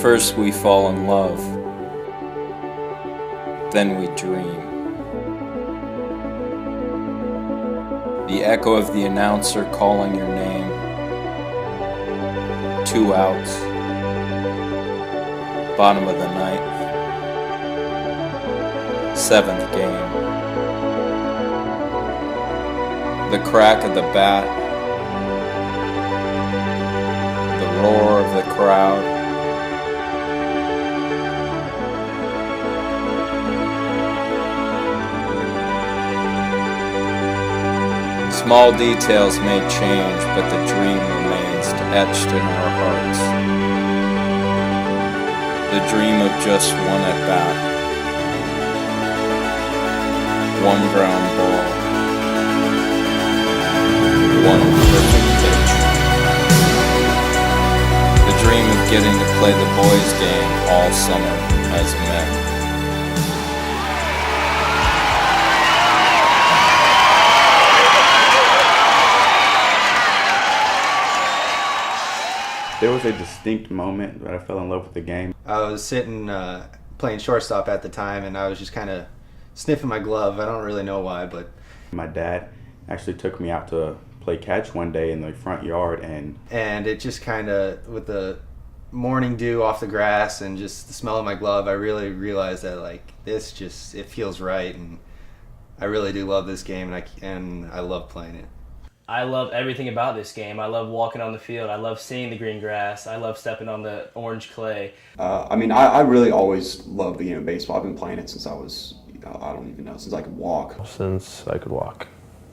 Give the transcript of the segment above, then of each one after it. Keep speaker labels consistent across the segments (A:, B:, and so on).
A: First we fall in love, then we dream. The echo of the announcer calling your name. 2 outs. Bottom of the ninth. 7th game. The crack of the bat. The roar of the crowd. Small details may change, but the dream remains etched in our hearts. The dream of just one at-bat, one ground ball, one perfect pitch. The dream of getting to play the boys' game all summer as men.
B: There was a distinct moment that I fell in love with the game.
C: I was sitting playing shortstop at the time, and I was just kind of sniffing my glove. I don't really know why, but
B: My dad actually took me out to play catch one day in the front yard, and
C: it just kind of, with the morning dew off the grass and just the smell of my glove, I really realized that it feels right, and I really do love this game, and I love playing it.
D: I love everything about this game. I love walking on the field. I love seeing the green grass. I love stepping on the orange clay.
E: I really always loved the game of baseball. I've been playing it since I was, I don't even know, since I could walk.
F: Since I could walk.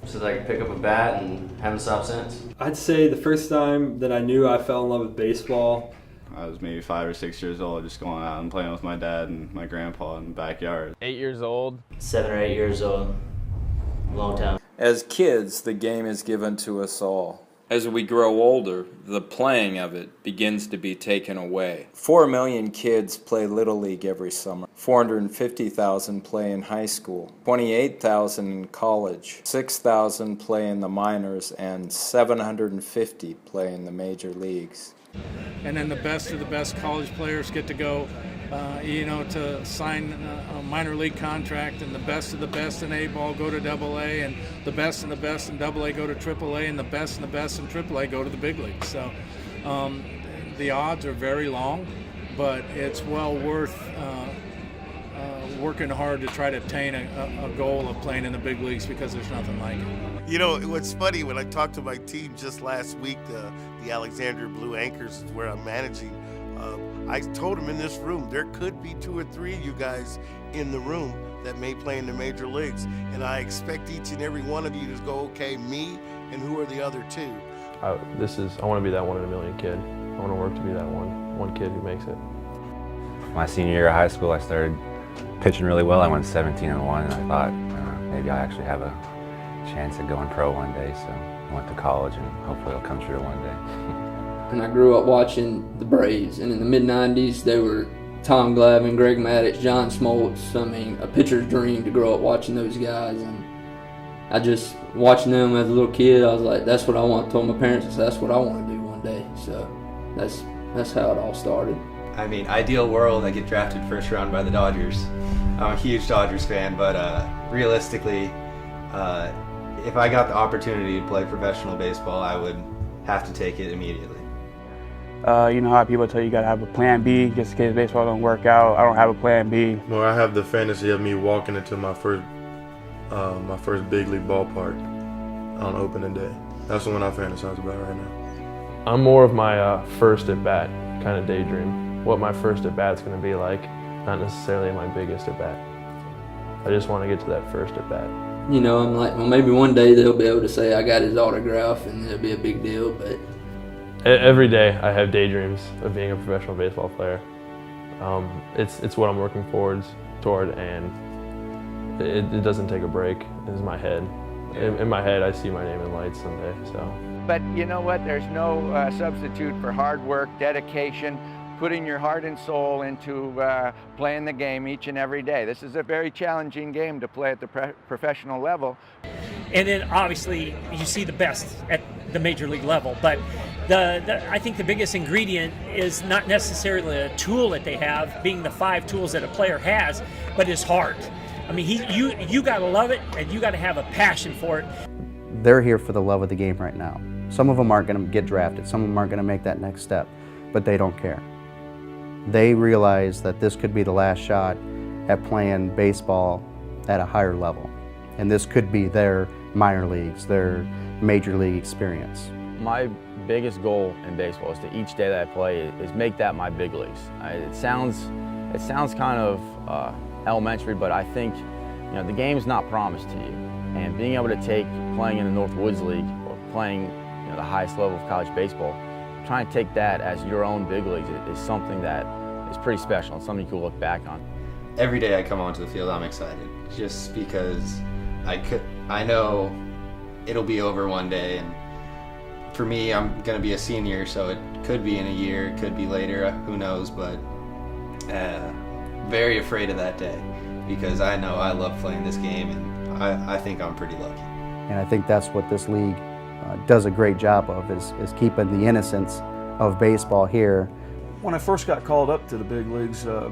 G: Since I could pick up a bat and haven't stopped since.
H: I'd say the first time that I knew I fell in love with baseball,
I: I was maybe 5 or 6 years old, just going out and playing with my dad and my grandpa in the backyard.
F: 8 years old.
G: 7 or 8 years old. Long time.
A: As kids, the game is given to us all. As we grow older, the playing of it begins to be taken away. 4 million kids play Little League every summer. 450,000 play in high school. 28,000 in college. 6,000 play in the minors, and 750 play in the major leagues.
J: And then the best of the best college players get to go, to sign a minor league contract, and the best of the best in A-ball go to Double-A, and the best and the best in Double-A go to Triple-A, and the best and the best in Triple-A go to the big leagues. So the odds are very long, but it's well worth working hard to try to attain a goal of playing in the big leagues, because there's nothing like it.
K: You know, what's funny, when I talked to my team just last week, the Alexandria Blue Anchors is where I'm managing, I told them in this room, there could be 2 or 3 of you guys in the room that may play in the major leagues. And I expect each and every one of you to go, okay, me, and who are the other 2?
F: I want to be that 1 in a million kid. I want to work to be that one kid who makes it.
L: My senior year of high school, I started pitching really well. I went 17-1, and I thought maybe I actually have a chance at going pro one day. So I went to college, and hopefully it'll come true one day.
M: And I grew up watching the Braves, and in the mid-90s they were Tom Glavine, Greg Maddux, John Smoltz. I mean, a pitcher's dream to grow up watching those guys. And I just, watching them as a little kid, I was like, that's what I want. I told my parents, that's what I want to do one day. So that's how it all started.
C: I mean, ideal world, I get drafted first round by the Dodgers. I'm a huge Dodgers fan, but realistically, if I got the opportunity to play professional baseball, I would have to take it immediately.
N: You know how people tell you gotta have a plan B just in case baseball don't work out. I don't have a plan B.
O: Well, I have the fantasy of me walking into my first big league ballpark on opening day. That's the one I fantasize about right now.
F: I'm more of my first at bat kind of daydream. What my first at bat's going to be like, not necessarily my biggest at bat. I just want to get to that first at bat.
M: You know, I'm like, well, maybe one day they'll be able to say I got his autograph, and it'll be a big deal. But
F: every day I have daydreams of being a professional baseball player. It's what I'm working toward, and it doesn't take a break. It's my head. In my head, I see my name in lights someday. So.
P: But you know what? There's no substitute for hard work, dedication, putting your heart and soul into playing the game each and every day. This is a very challenging game to play at the professional level.
Q: And then obviously you see the best at the major league level, but I think the biggest ingredient is not necessarily a tool that they have, being the 5 tools that a player has, but his heart. I mean, you got to love it, and you got to have a passion for it.
R: They're here for the love of the game right now. Some of them aren't going to get drafted. Some of them aren't going to make that next step, but they don't care. They realize that this could be the last shot at playing baseball at a higher level, and this could be their minor leagues, their major league experience.
S: My biggest goal in baseball is to each day that I play is make that my big leagues. It sounds kind of elementary, but I think the game's not promised to you, and being able to take playing in the North Woods League or playing the highest level of college baseball, trying to take that as your own big leagues is something that is pretty special and something you can look back on.
C: Every day I come onto the field, I'm excited, just because I know it'll be over one day, and for me, I'm going to be a senior, so it could be in a year, it could be later, who knows, but very afraid of that day, because I know I love playing this game, and I think I'm pretty lucky.
R: And I think that's what this league does a great job of, is keeping the innocence of baseball here.
T: When I first got called up to the big leagues, I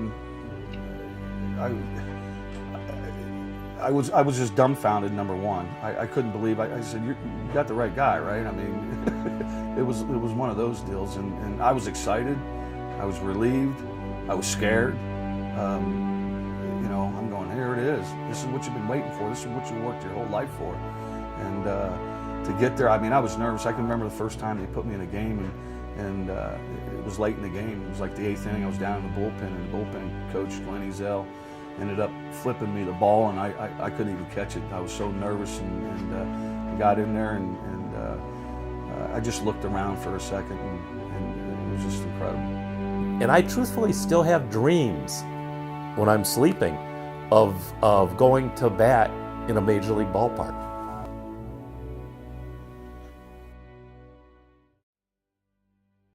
T: was just dumbfounded, number one. I couldn't believe, I said, you got the right guy, right? I mean, it was one of those deals, and I was excited, I was relieved, I was scared. I'm going, here it is. This is what you've been waiting for. This is what you worked your whole life for. And to get there, I mean, I was nervous. I can remember the first time they put me in a game, and it was late in the game. It was like the 8th inning. I was down in the bullpen, and the bullpen coach, Glenn Ezell, ended up flipping me the ball, and I couldn't even catch it. I was so nervous, and I got in there, and I just looked around for a second, and it was just incredible.
U: And I truthfully still have dreams when I'm sleeping of going to bat in a major league ballpark.